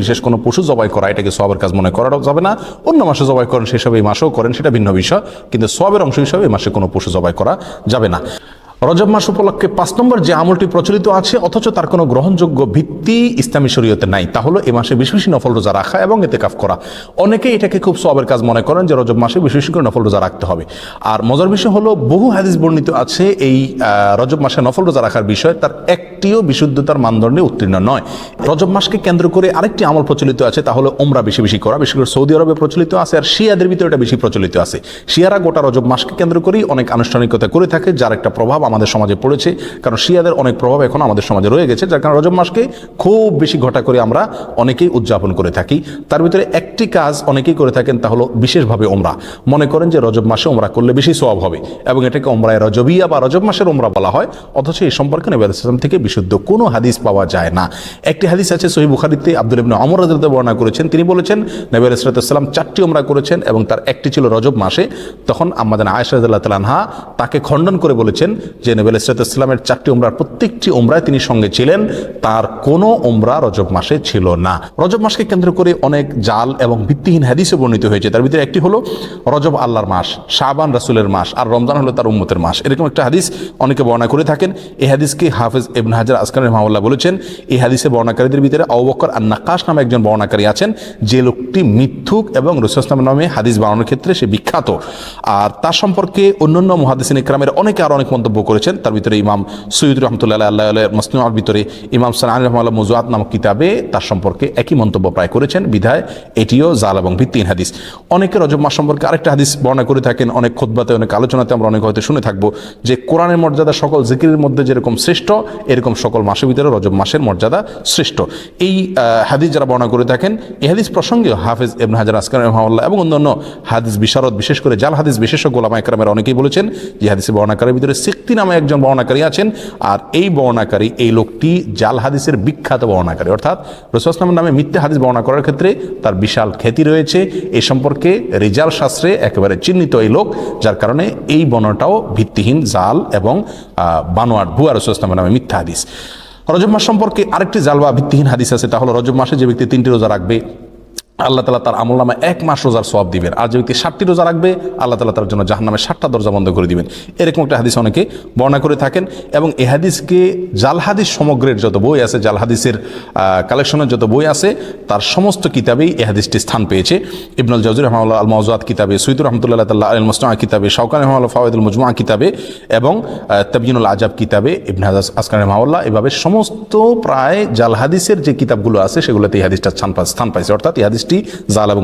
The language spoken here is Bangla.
বিশেষ কোনো পশু জবাই করা এটাকে সওয়াবের কাজ মনে করা যাবে না। অন্য মাসে জবাই করেন সেসব এই মাসেও করেন, সেটা ভিন্ন বিষয়, কিন্তু সওয়াবের অংশ হিসাবে এই মাসে কোনো পশু জবাই করা যাবে না। রজব মাস উপলক্ষে 5 নম্বর যে আমলটি প্রচলিত আছে অথচ তার কোনো গ্রহণযোগ্য ভিত্তি ইসলামী শরীয়তে নাই, তা হলো এ মাসে বেশি বেশি নফল রোজা রাখা এবং ইতিকাফ করা। অনেকেই এটাকে খুব সওয়াবের কাজ মনে করেন যে রজব মাসে বেশি বেশি করে নফল রোজা রাখতে হবে। আর মজার বিষয় হলো বহু হাদিস বর্ণিত আছে এই রজব মাসে নফল রোজা রাখার বিষয়, তার একটিও বিশুদ্ধতার মানদণ্ডে উত্তীর্ণ নয়। রজব মাসকে কেন্দ্র করে আরেকটি আমল প্রচলিত আছে, তা হলো উমরা বেশি বেশি করা, বিশেষ করে সৌদি আরবে প্রচলিত আছে, আর শিয়াদের ভিতরে এটা বেশি প্রচলিত আছে। শিয়ারা গোটা রজব মাসকে কেন্দ্র করেই অনেক আনুষ্ঠানিকতা করে থাকে, যার একটা প্রভাব আমাদের সমাজে পড়েছে, কারণ শিয়াদের অনেক প্রভাব এখন আমাদের সমাজে রয়ে গেছে, যার কারণে রজব মাসকে খুব বেশি ঘটা করে আমরা অনেকেই উদযাপন করে থাকি। তার ভিতরে একটি কাজ অনেকেই করে থাকেন, তা হলো বিশেষভাবে উমরা। মনে করেন যে রজব মাসে উমরা করলে বেশি সওয়াব হবে এবং এটাকে উমরায়ে রজবিয়া বা রজব মাসের উমরা বলা হয়, অথচ এই সম্পর্কে নবী আলাইহিস সালাম থেকে বিশুদ্ধ কোনো হাদিস পাওয়া যায় না। একটি হাদিস আছে সহিহ বুখারীতে, আব্দুল্লাহ ইবনে ওমর রাদিয়াল্লাহু আনহু বর্ণনা করেছেন, তিনি বলেছেন নবী আলাইহিস সালাম 4টি উমরা করেছেন এবং তার একটি ছিল রজব মাসে। তখন আম্মা জান আয়েশা রাদিয়াল্লাহু তাআলা আনহা তাকে খণ্ডন করে বলেছেন যে নবী আলাইহিস সালামের 4টি উমরার প্রত্যেকটি উমরায় তিনি সঙ্গে ছিলেন, তার কোনো উমরা রজব মাসে ছিল না। রজব মাসকে কেন্দ্র করে অনেক জাল এবং ভিত্তিহীন হাদিসে বর্ণিত হয়েছে। তার ভিতরে একটি হলো রজব আল্লাহর মাস, শাবান রাসূলের মাস, আর রমজান হলো তার উম্মতের মাস। এরকম একটা হাদিস অনেকে বর্ণনা করে থাকেন। এই হাদিসকে হাফেজ ইবনে হাজার আসকালানি রাহিমাহুল্লাহ বলেছেন, এই হাদিসে বর্ণনাকারীদের ভিতরে আবু বকর আন-নাক্কাশ নামে একজন বর্ণনাকারী আছেন, যে লোকটি মিথ্যুক এবং রাসূল সাল্লাল্লাহু আলাইহি ওয়াসাল্লাম নামে হাদিস বানানোর ক্ষেত্রে সে বিখ্যাত। আর তার সম্পর্কে অন্যান্য মুহাদ্দিসিন ইকরামের অনেকে আরো অনেক মন্তব্য করেছেন। তার ভিতরে ইমাম সৈয়দ রহমতুল্লাহ আল্লাহ মুসলিমের ভিতরে ইমাম সানানী রাহিমাহুল্লাহ মুজুআত নামক কিতাবে তার সম্পর্কে একই মন্তব্য প্রায় করেছেন, বিধায় এটিও জাল এবং ভিত্তিহীন হাদিস। অনেকে রজব মাস সম্পর্কে আরেকটা হাদিস বর্ণনা করে থাকেন, অনেক খুতবাতে অনেক আলোচনাতে আমরা অনেক হয়তো শুনে থাকবো, যে কোরআনের মর্যাদা সকল জিকিরের মধ্যে যেরকম শ্রেষ্ঠ, এরকম সকল মাসের ভিতরে রজব মাসের মর্যাদা শ্রেষ্ঠ। এই হাদিস যারা বর্ণনা করে থাকেন, এই হাদিস প্রসঙ্গে হাফেজ ইবনে হাজার আসকালানি রাহিমাহুল্লাহ এবং অন্যান্য হাদিস বিশারদ, বিশেষ করে জাল হাদিস বিশেষজ্ঞ উলামা ইকরামের অনেকেই বলেছেন যে হাদিসে বর্ণনাকারীর ভিতরে সিক্তি নামে একজন বর্ণনাকারী আছেন, আর এই বর্ণনাকারী, এই লোকটি জাল হাদিসের বিখ্যাত বর্ণনাকারী, অর্থাৎ রাসূল সাল্লাল্লাহু আলাইহি ওয়াসাল্লামের নামে মিথ্যা হাদিস বর্ণনা করার ক্ষেত্রে তার বিশাল খ্যাতি রয়েছে। এ সম্পর্কে রিজাল শাস্ত্রে একেবারে চিহ্নিত এই লোক, যার কারণে এই বর্ণনাটাও ভিত্তিহীন, জাল এবং বানোয়াট, ভুয়া রাসূল সাল্লাল্লাহু আলাইহি ওয়াসাল্লামের নামে মিথ্যা হাদিস। রজব মাস সম্পর্কে আরেকটি জাল বা ভিত্তিহীন হাদিস আছে, তা হলো রজব মাসে যে ব্যক্তি 3টি রোজা রাখবে আল্লাহ তাআলা তার আমলনামায় 1 মাস রোজার সওয়াব দিবেন, আর যে ব্যক্তি 60টি রোজা রাখবে আল্লাহ তাআলা তার জন্য জাহান্নামের 60টা দরজা বন্ধ করে দিবেন। এরকম একটা হাদিস অনেকে বর্ণনা করে থাকেন এবং এই হাদিসকে জাল হাদিস সমগ্রের যত বই আছে, জাল হাদিসের কালেকশনের যত বই আছে, তার সমস্ত কিতাবেই এই হাদিসটি স্থান পেয়েছে। ইবনুল জাওজি রাহিমাহুল্লাহ আল মাওজুআত কিতাবে, সৈয়দ রাহমাতুল্লাহ তাআলা আল মুসনাআ কিতাবে, শাওকানি রাহিমাহুল্লাহ ফাওয়াইদুল মুজমুআ কিতাবে এবং তাবয়িনুল আজাব কিতাবে, ইবনে হাজার আসকালানি রাহিমাহুল্লাহ, এভাবে সমস্ত প্রায় জাল হাদিসের যে কিতাবগুলো আছে সেগুলোতে এই হাদিসটা স্থান পাইছে, অর্থাৎ এই হাদিসটি জাল এবং